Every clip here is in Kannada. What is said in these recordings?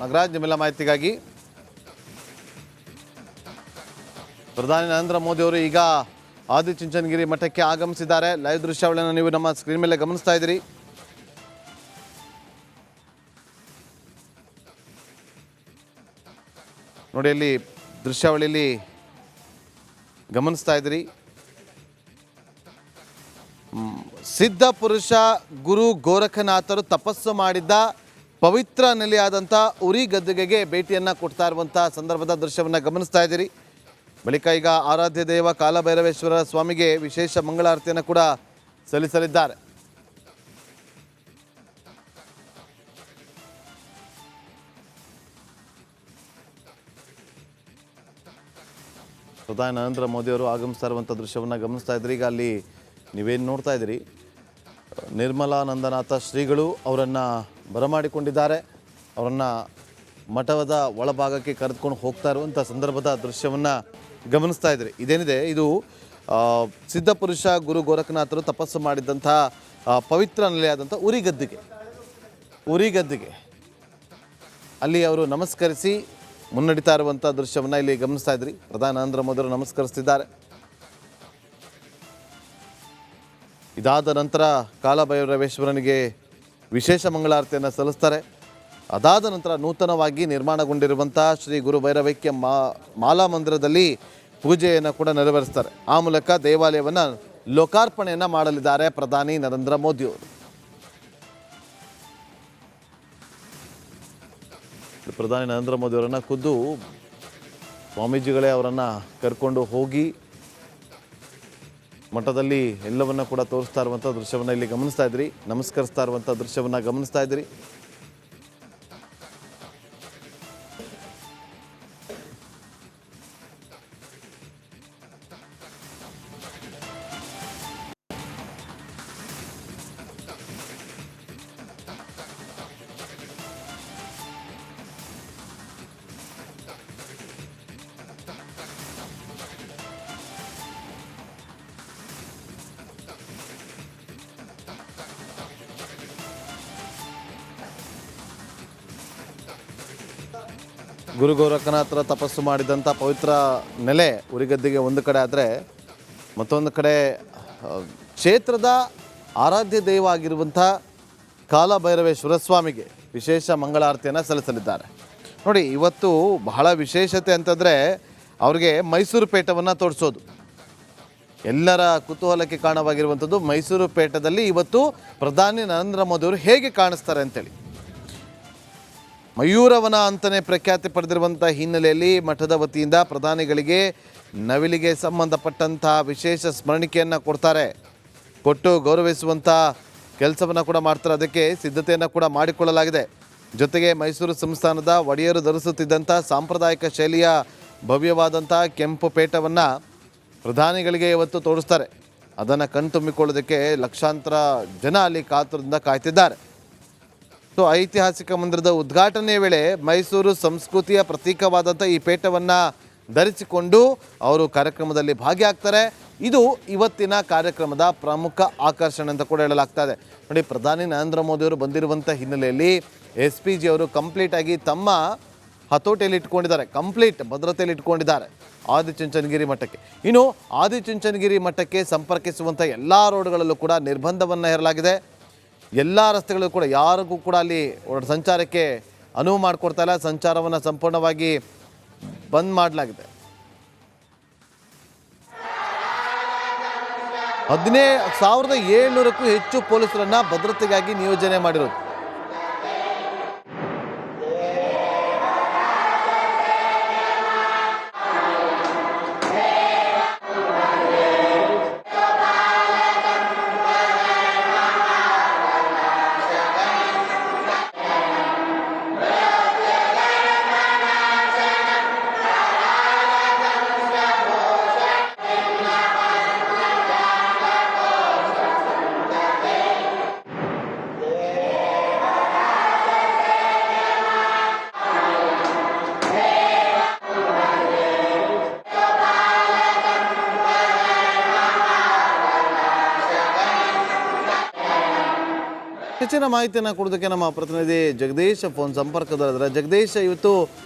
ನಾಗರಾಜ್, ನಿಮ್ಮೆಲ್ಲ ಮಾಹಿತಿಗಾಗಿ. ಪ್ರಧಾನಿ ನರೇಂದ್ರ ಮೋದಿ ಅವರು ಈಗ ಆದಿಚುಂಚನಗಿರಿ ಮಠಕ್ಕೆ ಆಗಮಿಸಿದ್ದಾರೆ. ಲೈವ್ ದೃಶ್ಯಾವಳಿಯನ್ನು ನೀವು ನಮ್ಮ ಸ್ಕ್ರೀನ್ ಮೇಲೆ ಗಮನಿಸ್ತಾ ಇದ್ದೀರಿ. ನೋಡಿ, ಅಲ್ಲಿ ದೃಶ್ಯಾವಳಿಯಲ್ಲಿ ಗಮನಿಸ್ತಾ ಇದ್ದೀರಿ. ಸಿದ್ಧ ಪುರುಷ ಗುರು ಗೋರಖನಾಥರು ತಪಸ್ಸು ಮಾಡಿದ್ದ ಪವಿತ್ರ ನೆಲೆಯಾದಂಥ ಉರಿ ಗದ್ದುಗೆಗೆ ಭೇಟಿಯನ್ನು ಕೊಡ್ತಾ ಇರುವಂಥ ಸಂದರ್ಭದ ದೃಶ್ಯವನ್ನು ಗಮನಿಸ್ತಾ ಇದ್ದೀರಿ. ಬಳಿಕ ಈಗ ಆರಾಧ್ಯ ದೇವ ಕಾಲಭೈರವೇಶ್ವರ ಸ್ವಾಮಿಗೆ ವಿಶೇಷ ಮಂಗಳಾರತಿಯನ್ನು ಕೂಡ ಸಲ್ಲಿಸಲಿದ್ದಾರೆ. ಪ್ರಧಾನಿ ನರೇಂದ್ರ ಮೋದಿಯವರು ಆಗಮಿಸ್ತಾ ಇರುವಂಥ ದೃಶ್ಯವನ್ನು ಗಮನಿಸ್ತಾ ಇದ್ರಿ. ಈಗ ಅಲ್ಲಿ ನೀವೇನು ನೋಡ್ತಾ ಇದ್ದೀರಿ, ನಿರ್ಮಲಾನಂದನಾಥ ಶ್ರೀಗಳು ಅವರನ್ನು ಬರಮಾಡಿಕೊಂಡಿದ್ದಾರೆ. ಅವರನ್ನು ಮಠದ ಒಳಭಾಗಕ್ಕೆ ಕರೆದುಕೊಂಡು ಹೋಗ್ತಾ ಇರುವಂಥ ಸಂದರ್ಭದ ದೃಶ್ಯವನ್ನು ಗಮನಿಸ್ತಾ ಇದ್ರಿ. ಇದೇನಿದೆ, ಇದು ಸಿದ್ಧಪುರುಷ ಗುರು ಗೋರಖನಾಥರು ತಪಸ್ಸು ಮಾಡಿದ್ದಂಥ ಪವಿತ್ರ ನೆಲೆಯಾದಂಥ ಉರಿಗದ್ದಿಗೆ ಅಲ್ಲಿ ಅವರು ನಮಸ್ಕರಿಸಿ ಮುನ್ನಡೀತಾ ಇರುವಂಥ ದೃಶ್ಯವನ್ನು ಇಲ್ಲಿ ಗಮನಿಸ್ತಾ ಇದ್ರಿ. ಪ್ರಧಾನಿ ನರೇಂದ್ರ ಮೋದಿ ಅವರು ನಮಸ್ಕರಿಸ್ತಿದ್ದಾರೆ. ಇದಾದ ನಂತರ ಕಾಲಭೈರವೇಶ್ವರನಿಗೆ ವಿಶೇಷ ಮಂಗಳಾರತಿಯನ್ನು ಸಲ್ಲಿಸ್ತಾರೆ. ಅದಾದ ನಂತರ ನೂತನವಾಗಿ ನಿರ್ಮಾಣಗೊಂಡಿರುವಂಥ ಶ್ರೀ ಗುರು ಭೈರವೈಕ್ಯ ಮಾಲಾ ಮಂದಿರದಲ್ಲಿ ಪೂಜೆಯನ್ನು ಕೂಡ ನೆರವೇರಿಸ್ತಾರೆ. ಆ ಮೂಲಕ ದೇವಾಲಯವನ್ನು ಲೋಕಾರ್ಪಣೆಯನ್ನು ಮಾಡಲಿದ್ದಾರೆ ಪ್ರಧಾನಿ ನರೇಂದ್ರ ಮೋದಿಯವರು. ಪ್ರಧಾನಿ ನರೇಂದ್ರ ಮೋದಿಯವರನ್ನು ಖುದ್ದು ಸ್ವಾಮೀಜಿಗಳೇ ಅವರನ್ನು ಕರ್ಕೊಂಡು ಹೋಗಿ ಮಠದಲ್ಲಿ ಎಲ್ಲವನ್ನ ಕೂಡ ತೋರಿಸ್ತಾ ಇರುವಂಥ ದೃಶ್ಯವನ್ನು ಇಲ್ಲಿ ಗಮನಿಸ್ತಾ ಇದ್ರಿ. ನಮಸ್ಕರಿಸ್ತಾ ಇರುವಂಥ ದೃಶ್ಯವನ್ನು ಗಮನಿಸ್ತಾ ಇದ್ರಿ. ಗುರು ಗೋರಖನಾಥರ ತಪಸ್ಸು ಮಾಡಿದಂಥ ಪವಿತ್ರ ನೆಲೆ ಉರಿಗದ್ದಿಗೆ ಒಂದು ಕಡೆ ಆದರೆ, ಮತ್ತೊಂದು ಕಡೆ ಕ್ಷೇತ್ರದ ಆರಾಧ್ಯ ದೈವ ಆಗಿರುವಂಥ ಕಾಲಭೈರವೇಶ್ವರ ಸ್ವಾಮಿಗೆ ವಿಶೇಷ ಮಂಗಳಾರತಿಯನ್ನು ಸಲ್ಲಿಸಲಿದ್ದಾರೆ. ನೋಡಿ, ಇವತ್ತು ಬಹಳ ವಿಶೇಷತೆ ಅಂತಂದರೆ ಅವ್ರಿಗೆ ಮೈಸೂರು ಪೇಟವನ್ನು ತೋರಿಸೋದು. ಎಲ್ಲರ ಕುತೂಹಲಕ್ಕೆ ಕಾರಣವಾಗಿರುವಂಥದ್ದು ಮೈಸೂರು ಪೇಟದಲ್ಲಿ ಇವತ್ತು ಪ್ರಧಾನಿ ನರೇಂದ್ರ ಮೋದಿಯವರು ಹೇಗೆ ಕಾಣಿಸ್ತಾರೆ ಅಂತೇಳಿ. ಮಯೂರವನ ಅಂತಲೇ ಪ್ರಖ್ಯಾತಿ ಪಡೆದಿರುವಂಥ ಹಿನ್ನೆಲೆಯಲ್ಲಿ ಮಠದ ವತಿಯಿಂದ ಪ್ರಧಾನಿಗಳಿಗೆ ನವಿಲಿಗೆ ಸಂಬಂಧಪಟ್ಟಂಥ ವಿಶೇಷ ಸ್ಮರಣಿಕೆಯನ್ನು ಕೊಟ್ಟು ಗೌರವಿಸುವಂಥ ಕೆಲಸವನ್ನು ಕೂಡ ಮಾಡ್ತಾರೆ. ಅದಕ್ಕೆ ಸಿದ್ಧತೆಯನ್ನು ಕೂಡ ಮಾಡಿಕೊಳ್ಳಲಾಗಿದೆ. ಜೊತೆಗೆ ಮೈಸೂರು ಸಂಸ್ಥಾನದ ಒಡೆಯರು ಧರಿಸುತ್ತಿದ್ದಂಥ ಸಾಂಪ್ರದಾಯಿಕ ಶೈಲಿಯ ಭವ್ಯವಾದಂಥ ಕೆಂಪು ಪೇಟವನ್ನು ಪ್ರಧಾನಿಗಳಿಗೆ ಇವತ್ತು ತೋರಿಸ್ತಾರೆ. ಅದನ್ನು ಕಣ್ತುಂಬಿಕೊಳ್ಳೋದಕ್ಕೆ ಲಕ್ಷಾಂತರ ಜನ ಅಲ್ಲಿ ಕಾತುರದಿಂದ ಕಾಯ್ತಿದ್ದಾರೆ. ಸೊ ಐತಿಹಾಸಿಕ ಮಂದಿರದ ಉದ್ಘಾಟನೆಯ ವೇಳೆ ಮೈಸೂರು ಸಂಸ್ಕೃತಿಯ ಪ್ರತೀಕವಾದಂಥ ಈ ಪೇಟವನ್ನು ಧರಿಸಿಕೊಂಡು ಅವರು ಕಾರ್ಯಕ್ರಮದಲ್ಲಿ ಭಾಗಿಯಾಗ್ತಾರೆ. ಇದು ಇವತ್ತಿನ ಕಾರ್ಯಕ್ರಮದ ಪ್ರಮುಖ ಆಕರ್ಷಣೆ ಅಂತ ಕೂಡ ಹೇಳಲಾಗ್ತಾ ಇದೆ. ನೋಡಿ, ಪ್ರಧಾನಿ ನರೇಂದ್ರ ಮೋದಿಯವರು ಬಂದಿರುವಂಥ ಹಿನ್ನೆಲೆಯಲ್ಲಿ SPG ಅವರು ಕಂಪ್ಲೀಟಾಗಿ ತಮ್ಮ ಹತೋಟಿಯಲ್ಲಿ ಇಟ್ಕೊಂಡಿದ್ದಾರೆ, ಕಂಪ್ಲೀಟ್ ಭದ್ರತೆಯಲ್ಲಿ ಇಟ್ಕೊಂಡಿದ್ದಾರೆ ಆದಿಚುಂಚನಗಿರಿ ಮಠಕ್ಕೆ. ಇನ್ನು ಆದಿಚುಂಚನಗಿರಿ ಮಠಕ್ಕೆ ಸಂಪರ್ಕಿಸುವಂಥ ಎಲ್ಲ ರೋಡ್ಗಳಲ್ಲೂ ಕೂಡ ನಿರ್ಬಂಧವನ್ನು ಹೇರಲಾಗಿದೆ. ಎಲ್ಲ ರಸ್ತೆಗಳು ಕೂಡ ಯಾರಿಗೂ ಕೂಡ ಅಲ್ಲಿ ಸಂಚಾರಕ್ಕೆ ಅನುವು ಮಾಡಿಕೊಡ್ತಾ ಇಲ್ಲ. ಸಂಚಾರವನ್ನು ಸಂಪೂರ್ಣವಾಗಿ ಬಂದ್ ಮಾಡಲಾಗಿದೆ. 17,700ಕ್ಕೂ ಹೆಚ್ಚು ಪೊಲೀಸರನ್ನು ಭದ್ರತೆಗಾಗಿ ನಿಯೋಜನೆ ಮಾಡಿರೋದು. ಹೆಚ್ಚಿನ ಮಾಹಿತಿಯನ್ನು ಕೊಡೋದಕ್ಕೆ ನಮ್ಮ ಪ್ರತಿನಿಧಿ ಜಗದೀಶ್ ಫೋನ್ ಸಂಪರ್ಕದಲ್ಲಿದ್ದಾರೆ. ಜಗದೀಶ್, ಇವತ್ತು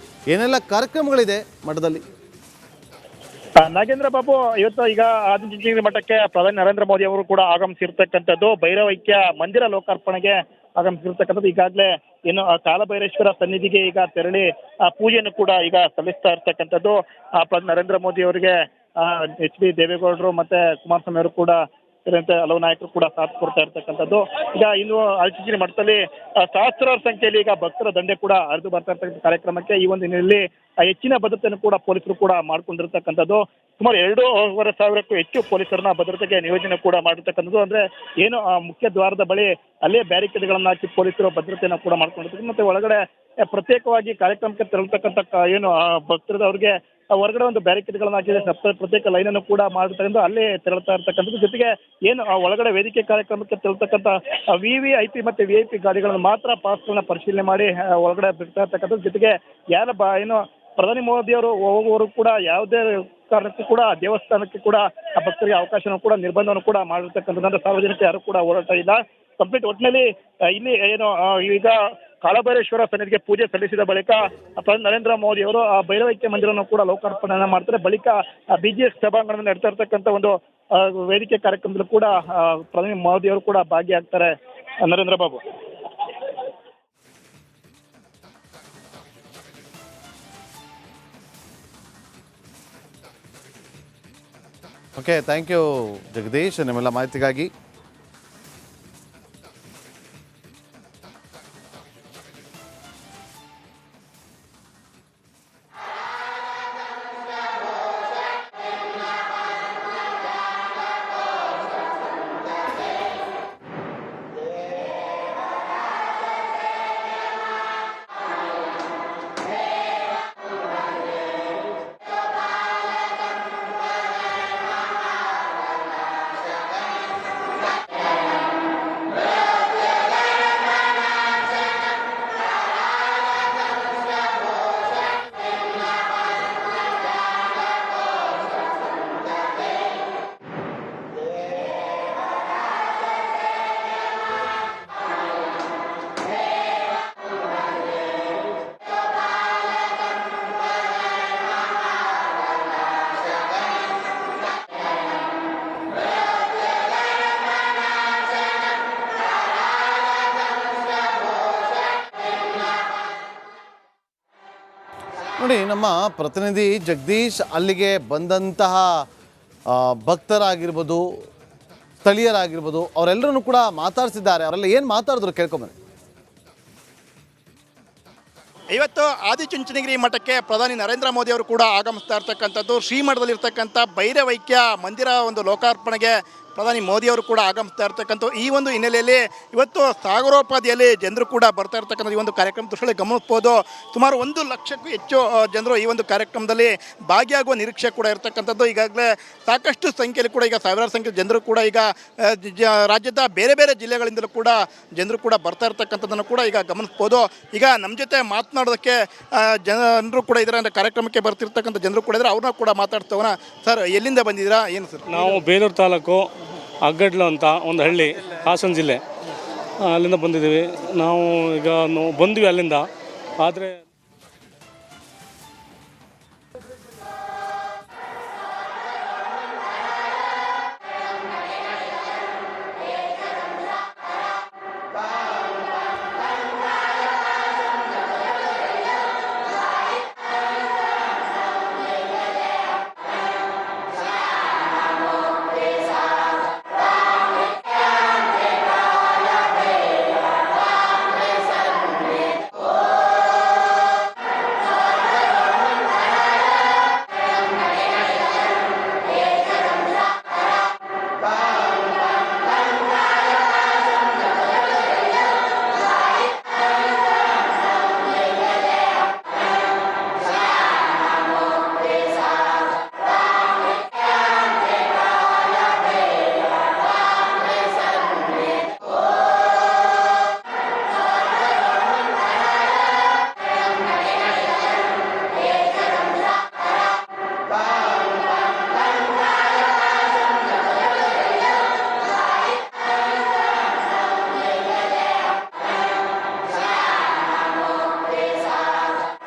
ಏನೆಲ್ಲ ಕಾರ್ಯಕ್ರಮಗಳಿದೆ ಮಠದಲ್ಲಿ? ನಾಗೇಂದ್ರ ಬಾಬು, ಇವತ್ತು ಈಗ ಆದಿಚುಂಚನಗಿರಿ ಮಠಕ್ಕೆ ಪ್ರಧಾನಿ ನರೇಂದ್ರ ಮೋದಿ ಅವರು ಕೂಡ ಆಗಮಿಸಿರ್ತಕ್ಕಂಥದ್ದು, ಭೈರವೈಕ್ಯ ಮಂದಿರ ಲೋಕಾರ್ಪಣೆಗೆ ಆಗಮಿಸಿರ್ತಕ್ಕಂಥದ್ದು. ಈಗಾಗಲೇ ಏನು ಕಾಲಭೈರೇಶ್ವರ ಸನ್ನಿಧಿಗೆ ಈಗ ತೆರಳಿ ಪೂಜೆಯನ್ನು ಕೂಡ ಈಗ ಸಲ್ಲಿಸ್ತಾ ಇರ್ತಕ್ಕಂಥದ್ದು. ಪ್ರಧಾನಿ ನರೇಂದ್ರ ಮೋದಿ ಅವರಿಗೆ HD ದೇವೇಗೌಡರು ಮತ್ತೆ ಕುಮಾರಸ್ವಾಮಿ ಅವರು ಕೂಡ ಸೇರಿದಂತೆ ಹಲವು ನಾಯಕರು ಕೂಡ ಸಾಥ್ ಕೊಡ್ತಾ ಇರ್ತಕ್ಕಂಥದ್ದು. ಈಗ ಇನ್ನು ಆದಿಚುಂಚನಗಿರಿ ಮಠದಲ್ಲಿ ಸಹಸ್ರಾರು ಸಂಖ್ಯೆಯಲ್ಲಿ ಈಗ ಭಕ್ತರ ದಂಡೆ ಕೂಡ ಹರಿದು ಬರ್ತಾ ಇರ್ತಕ್ಕಂಥ ಕಾರ್ಯಕ್ರಮಕ್ಕೆ ಈ ಒಂದು ಹಿನ್ನೆಲೆಯಲ್ಲಿ ಹೆಚ್ಚಿನ ಭದ್ರತೆಯನ್ನು ಕೂಡ ಪೊಲೀಸರು ಕೂಡ ಮಾಡ್ಕೊಂಡಿರ್ತಕ್ಕಂಥದ್ದು. ಸುಮಾರು 2,500ಕ್ಕೂ ಹೆಚ್ಚು ಪೊಲೀಸರನ್ನ ಭದ್ರತೆಗೆ ನಿಯೋಜನೆ ಕೂಡ ಮಾಡಿರ್ತಕ್ಕಂಥದ್ದು. ಅಂದ್ರೆ ಏನು ಮುಖ್ಯ ದ್ವಾರದ ಬಳಿ ಅಲ್ಲೇ ಬ್ಯಾರಿಕೇಡ್ಗಳನ್ನ ಹಾಕಿ ಪೊಲೀಸರು ಭದ್ರತೆಯನ್ನು ಕೂಡ ಮಾಡ್ಕೊಂಡಿರ್ತಾರೆ. ಮತ್ತೆ ಒಳಗಡೆ ಪ್ರತ್ಯೇಕವಾಗಿ ಕಾರ್ಯಕ್ರಮಕ್ಕೆ ತೆರಳತಕ್ಕಂಥ ಏನು ಭಕ್ತರದವ್ರಿಗೆ ಹೊರಗಡೆ ಒಂದು ಬ್ಯಾರಿಕೇಡ್ಗಳನ್ನ ಹಾಕಿದ್ರೆ ಪ್ರತ್ಯೇಕ ಲೈನ್ ಅನ್ನು ಕೂಡ ಮಾಡಿರ್ತಕ್ಕಂಥ ಅಲ್ಲೇ ತೆರಳ್ತಾ ಇರ್ತಕ್ಕಂಥದ್ದು. ಜೊತೆಗೆ ಏನು ಒಳಗಡೆ ವೇದಿಕೆ ಕಾರ್ಯಕ್ರಮಕ್ಕೆ ತೆರಳತಕ್ಕಂಥ VVIP ಮತ್ತೆ VIP ಗಾಡಿಗಳನ್ನು ಮಾತ್ರ ಪಾಸ್ಗಳನ್ನ ಪರಿಶೀಲನೆ ಮಾಡಿ ಒಳಗಡೆ ಬಿಡ್ತಾ ಇರ್ತಕ್ಕಂಥದ್ದು. ಜೊತೆಗೆ ಯಾರ ಏನು ಪ್ರಧಾನಿ ಮೋದಿ ಅವರು ಹೋಗುವವರು ಕೂಡ ಯಾವುದೇ ಕಾರಣಕ್ಕೂ ಕೂಡ ದೇವಸ್ಥಾನಕ್ಕೆ ಕೂಡ ಭಕ್ತರಿಗೆ ಅವಕಾಶನೂ ಕೂಡ ನಿರ್ಬಂಧವನ್ನು ಕೂಡ ಮಾಡಿರ್ತಕ್ಕಂಥದ್ದು. ಸಾರ್ವಜನಿಕ ಯಾರು ಕೂಡ ಓಡಾಟ ಇಲ್ಲ. ಕಂಪ್ಲೀಟ್ ಒಟ್ಟಿನಲ್ಲಿ ಇಲ್ಲಿ ಏನು ಈಗ ಕಾಲಭೈರೇಶ್ವರ ಸನ್ನಿಧಿಗೆ ಪೂಜೆ ಸಲ್ಲಿಸಿದ ಬಳಿಕ ಪ್ರಧಾನಿ ನರೇಂದ್ರ ಮೋದಿ ಅವರು ಭೈರವೈಕ್ಯ ಮಂದಿರವನ್ನು ಕೂಡ ಲೋಕಾರ್ಪಣೆಯನ್ನು ಮಾಡ್ತಾರೆ. ಬಳಿಕ BGS ಸಭಾಂಗಣದಲ್ಲಿ ನಡೀತಾ ಇರ್ತಕ್ಕಂಥ ಒಂದು ವೇದಿಕೆ ಕಾರ್ಯಕ್ರಮದಲ್ಲೂ ಕೂಡ ಪ್ರಧಾನಿ ಮೋದಿ ಅವರು ಕೂಡ ಭಾಗಿಯಾಗ್ತಾರೆ. Narendra Babu. Okay, thank you Jagadish ನಿಮ್ಮೆಲ್ಲ ಮಾಹಿತಿಗಾಗಿ. ನೋಡಿ, ನಮ್ಮ ಪ್ರತಿನಿಧಿ ಜಗದೀಶ್ ಅಲ್ಲಿಗೆ ಬಂದಂತಹ ಭಕ್ತರಾಗಿರ್ಬೋದು, ಸ್ಥಳೀಯರಾಗಿರ್ಬೋದು, ಅವರೆಲ್ಲರನ್ನು ಕೂಡ ಮಾತಾಡಿಸಿದ್ದಾರೆ. ಅವರೆಲ್ಲ ಏನು ಮಾತಾಡಿದ್ರು ಕೇಳ್ಕೊಂಬನ್ನಿ. ಇವತ್ತು ಆದಿಚುಂಚನಗಿರಿ ಮಠಕ್ಕೆ ಪ್ರಧಾನಿ ನರೇಂದ್ರ ಮೋದಿ ಅವರು ಕೂಡ ಆಗಮಿಸ್ತಾ ಇರ್ತಕ್ಕಂಥದ್ದು. ಶ್ರೀಮಠದಲ್ಲಿರ್ತಕ್ಕಂಥ ಭೈರವೈಕ್ಯ ಮಂದಿರ ಒಂದು ಲೋಕಾರ್ಪಣೆಗೆ ಪ್ರಧಾನಿ ಮೋದಿ ಅವರು ಕೂಡ ಆಗಮಿಸ್ತಾ ಇರ್ತಕ್ಕಂಥ ಈ ಒಂದು ಹಿನ್ನೆಲೆಯಲ್ಲಿ ಇವತ್ತು ಸಾಗರೋಪಾದಿಯಲ್ಲಿ ಜನರು ಕೂಡ ಬರ್ತಾ ಇರ್ತಕ್ಕಂಥ ಈ ಒಂದು ಕಾರ್ಯಕ್ರಮ ದೃಶ್ಯದಲ್ಲಿ ಗಮನಿಸ್ಬೋದು. ಸುಮಾರು 1 ಲಕ್ಷಕ್ಕೂ ಹೆಚ್ಚು ಜನರು ಈ ಒಂದು ಕಾರ್ಯಕ್ರಮದಲ್ಲಿ ಭಾಗಿಯಾಗುವ ನಿರೀಕ್ಷೆ ಕೂಡ ಇರತಕ್ಕಂಥದ್ದು. ಈಗಾಗಲೇ ಸಾಕಷ್ಟು ಸಂಖ್ಯೆಯಲ್ಲಿ ಕೂಡ ಈಗ ಸಾವಿರಾರು ಸಂಖ್ಯೆ ಜನರು ಕೂಡ ಈಗ ರಾಜ್ಯದ ಬೇರೆ ಬೇರೆ ಜಿಲ್ಲೆಗಳಿಂದಲೂ ಕೂಡ ಜನರು ಕೂಡ ಬರ್ತಾ ಇರ್ತಕ್ಕಂಥದ್ದನ್ನು ಕೂಡ ಈಗ ಗಮನಿಸ್ಬೋದು. ಈಗ ನಮ್ಮ ಜೊತೆ ಮಾತನಾಡೋದಕ್ಕೆ ಜನರು ಕೂಡ ಇದರ ಕಾರ್ಯಕ್ರಮಕ್ಕೆ ಬರ್ತಿರ್ತಕ್ಕಂಥ ಜನರು ಕೂಡ ಇದ್ದಾರೆ. ಅವ್ರನ್ನ ಕೂಡ ಮಾತಾಡ್ತವನ. ಸರ್, ಎಲ್ಲಿಂದ ಬಂದಿದ್ದೀರಾ? ಏನು ಸರ್? ನಾವು ಬೇಲೂರು ತಾಲೂಕು ಅಗ್ಗಡ್ಲು ಅಂತ ಒಂದು ಹಳ್ಳಿ, ಹಾಸನ ಜಿಲ್ಲೆ, ಅಲ್ಲಿಂದ ಬಂದಿದ್ದೀವಿ. ನಾವು ಈಗ ಬಂದ್ವಿ ಅಲ್ಲಿಂದ. ಆದರೆ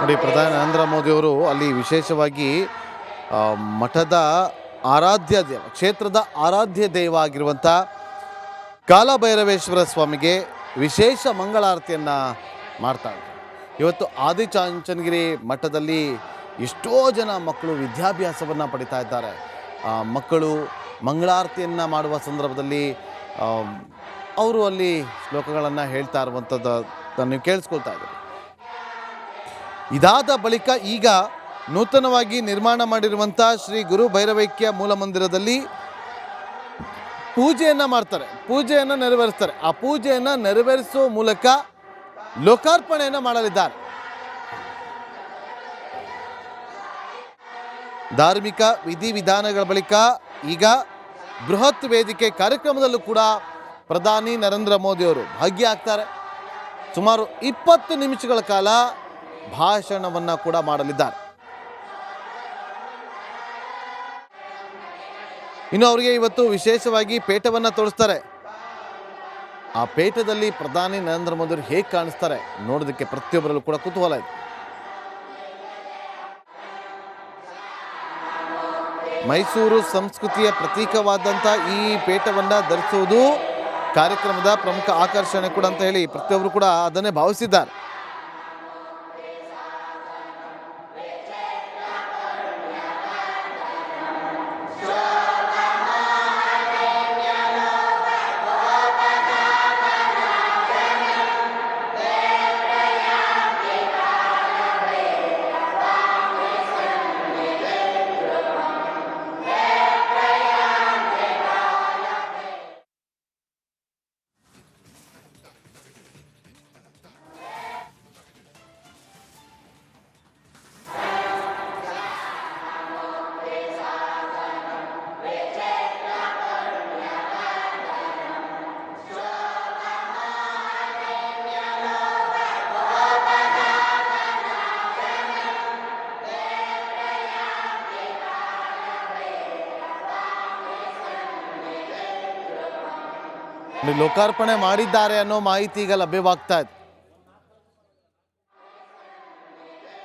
ನೋಡಿ, ಪ್ರಧಾನಿ ನರೇಂದ್ರ ಮೋದಿಯವರು ಅಲ್ಲಿ ವಿಶೇಷವಾಗಿ ಮಠದ ಆರಾಧ್ಯ ದೇವ, ಕ್ಷೇತ್ರದ ಆರಾಧ್ಯ ದೈವ ಆಗಿರುವಂಥ ಕಾಲಭೈರವೇಶ್ವರ ಸ್ವಾಮಿಗೆ ವಿಶೇಷ ಮಂಗಳಾರತಿಯನ್ನು ಮಾಡ್ತಾರೆ. ಇವತ್ತು ಆದಿಚುಂಚನಗಿರಿ ಮಠದಲ್ಲಿ ಎಷ್ಟೋ ಜನ ಮಕ್ಕಳು ವಿದ್ಯಾಭ್ಯಾಸವನ್ನು ಪಡಿತಾ ಇದ್ದಾರೆ. ಮಕ್ಕಳು ಮಂಗಳಾರತಿಯನ್ನು ಮಾಡುವ ಸಂದರ್ಭದಲ್ಲಿ ಅವರು ಅಲ್ಲಿ ಶ್ಲೋಕಗಳನ್ನು ಹೇಳ್ತಾ ಇರುವಂಥದ್ದು ನೀವು ಕೇಳಿಸ್ಕೊಳ್ತಾ ಇದ್ದೀರಿ. ಇದಾದ ಬಳಿಕ ಈಗ ನೂತನವಾಗಿ ನಿರ್ಮಾಣ ಮಾಡಿರುವಂಥ ಶ್ರೀ ಗುರು ಭೈರವೈಕ್ಯ ಮೂಲ ಮಂದಿರದಲ್ಲಿ ಪೂಜೆಯನ್ನು ಮಾಡ್ತಾರೆ, ಪೂಜೆಯನ್ನು ನೆರವೇರಿಸ್ತಾರೆ. ಆ ಪೂಜೆಯನ್ನು ನೆರವೇರಿಸುವ ಮೂಲಕ ಲೋಕಾರ್ಪಣೆಯನ್ನು ಮಾಡಲಿದ್ದಾರೆ. ಧಾರ್ಮಿಕ ವಿಧಿವಿಧಾನಗಳ ಬಳಿಕ ಈಗ ಬೃಹತ್ ವೇದಿಕೆ ಕಾರ್ಯಕ್ರಮದಲ್ಲೂ ಕೂಡ ಪ್ರಧಾನಿ ನರೇಂದ್ರ ಮೋದಿಯವರು ಭಾಗಿಯಾಗ್ತಾರೆ. ಸುಮಾರು 20 ನಿಮಿಷಗಳ ಕಾಲ ಭಾಷಣವನ್ನು ಕೂಡ ಮಾಡಲಿದ್ದಾರೆ. ಇನ್ನು ಅವರಿಗೆ ಇವತ್ತು ವಿಶೇಷವಾಗಿ ಪೇಟವನ್ನು ತೋರಿಸ್ತಾರೆ. ಆ ಪೇಟದಲ್ಲಿ ಪ್ರಧಾನಿ ನರೇಂದ್ರ ಮೋದಿಯವರು ಹೇಗೆ ಕಾಣಿಸ್ತಾರೆ ನೋಡೋದಕ್ಕೆ ಪ್ರತಿಯೊಬ್ಬರಲ್ಲೂ ಕೂಡ ಕುತೂಹಲ ಇದೆ. ಮೈಸೂರು ಸಂಸ್ಕೃತಿಯ ಪ್ರತೀಕವಾದಂಥ ಈ ಪೇಟವನ್ನು ಧರಿಸುವುದು ಕಾರ್ಯಕ್ರಮದ ಪ್ರಮುಖ ಆಕರ್ಷಣೆ ಕೂಡ ಅಂತ ಹೇಳಿ ಪ್ರತಿಯೊಬ್ಬರು ಕೂಡ ಅದನ್ನೇ ಭಾವಿಸಿದ್ದಾರೆ. ಲೋಕಾರ್ಪಣೆ ಮಾಡಿದ್ದಾರೆ ಅನ್ನೋ ಮಾಹಿತಿ ಈಗ ಲಭ್ಯವಾಗ್ತಾ ಇದೆ.